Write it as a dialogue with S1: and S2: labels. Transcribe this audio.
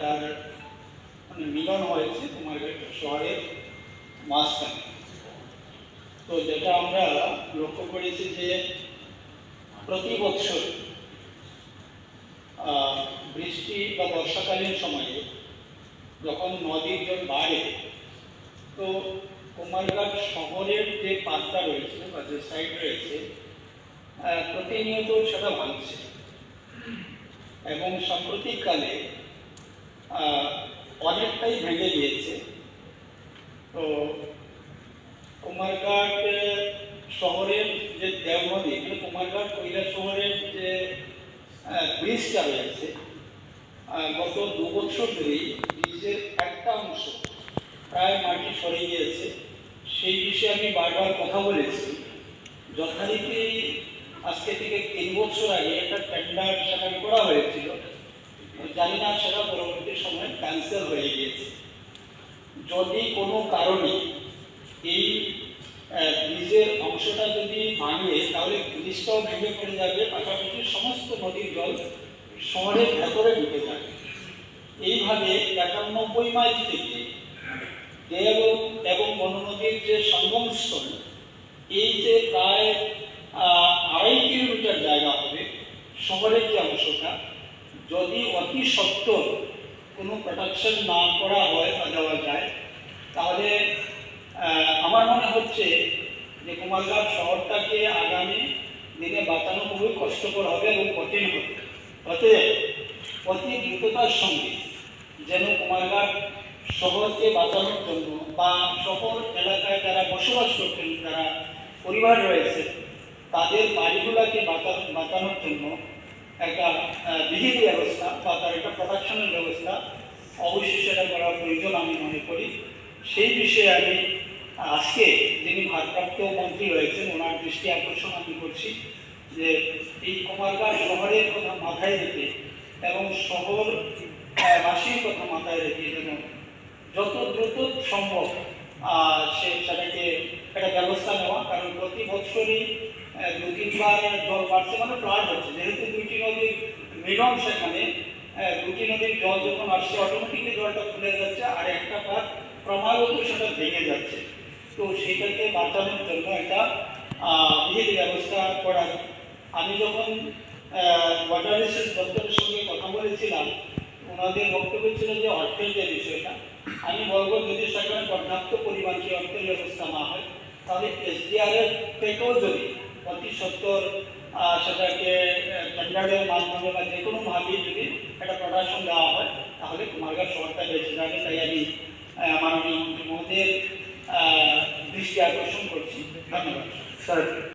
S1: তার মানে মিলন হয়েছে কুমারঘাট শহরের মাঝখানে। তো যেটা আমরা লক্ষ্য করেছি যে প্রতি বছর বৃষ্টি বা বর্ষাকালীন সময়ে যখন নদীর জল বাড়ে, তো কুমারঘাট শহরের যে পাতটা রয়েছে বা যে সাইড রয়েছে প্রতিনিয়ত সেটা ভাঙছে এবং সাম্প্রতিককালে অনেকটাই ভেঙে গিয়েছে। তো কুমারঘাট শহরের যে দেওনদী মানে কুমারঘাট কৈলাস শহরের যে ব্রিজটা রয়েছে, গত 2 বছর ধরেই ব্রিজের একটা অংশ প্রায় মাটি সরে গিয়েছে। সেই বিষয়ে আমি বারবার কথা বলেছি। যথারীতি আজকে থেকে 3 বছর আগে একটা টেন্ডার সেখানে করা হয়েছিল, জানি না সেটা পরবর্তী সময় ক্যান্সেল হয়ে গিয়েছে। যদি কোনো কারণে এই ব্রিজের অংশটা যদি ভাঙে তাহলে ব্রিজটাও ভেঙে পড়ে যাবে, পাশাপাশি সমস্ত নদীর জল শহরের ভেতরে ঢুকে যাবে। এইভাবে 91 মাইল থেকে দেব এবং বননদীর যে সঙ্গমস্থল, এই যে প্রায় 2.5 কিলোমিটার জায়গা হবে শহরের যে অংশটা, যদি অতি সত্বর কোনো প্রোটেকশন না করা হয় বা দেওয়া যায়, তাহলে আমার মনে হচ্ছে যে কুমারঘাট শহরটাকে আগামী দিনে বাঁচানো খুবই কষ্টকর হবে এবং কঠিন হবে। অতএব অতি দ্রুততার সঙ্গে যেন কুমারঘাট শহরকে বাঁচানোর জন্য বা শহর এলাকায় যারা বসবাস করতেন, যারা পরিবার রয়েছে, তাদের বাড়িগুলোকে বাঁচানোর জন্য একটা বিহিত ব্যবস্থা বা তার একটা প্রোটেকশনের ব্যবস্থা অবশ্যই সেটা করার প্রয়োজন আমি মনে করি। সেই বিষয়ে আমি আজকে যিনি ভারপ্রাপ্ত মন্ত্রী রয়েছেন ওনার দৃষ্টি আকর্ষণ আমি করছি যে এই কুমারঘাট শহরের কথা মাথায় রেখে এবং শহরবাসীর কথা মাথায় রেখে যেন যত দ্রুত সম্ভব সেটাকে একটা ব্যবস্থা নেওয়া। কারণ প্রতি বছরই 2-3 বার জল বাড়ছে, মানে ফ্লাড হচ্ছে, যেহেতু দুইটি নদীর মিলন সেখানে, দুটি নদীর জল যখন আসছে অটোমেটিকলি জলটা খুলে যাচ্ছে আর একটা পার ক্রমাগত সেটা ভেঙে যাচ্ছে। তো সেটাকে বাঁচানোর জন্য একটা বিহিত ব্যবস্থা করা। আমি যখন ওয়াটার রিসোর্স দপ্তরের সঙ্গে কথা বলেছিলাম, ওনাদের বক্তব্য ছিল যে অর্থের যে বিষয়টা, আমি বলবো যদি সেখানে পর্যাপ্ত পরিমাণ সেই অর্থের ব্যবস্থা না হয়, তাহলে SDRF থেকেও যদি অতি সত্বর সেটাকে টেন্ডারের মাধ্যমে বা যে কোনোভাবেই যদি একটা প্রোটেকশন দেওয়া হয়, তাহলে কুমারঘাট শহরটা বেঁচে যাবে। তাই আমি মাননীয় মন্ত্রী মহোদয়ের দৃষ্টি আকর্ষণ করছি। ধন্যবাদ স্যার।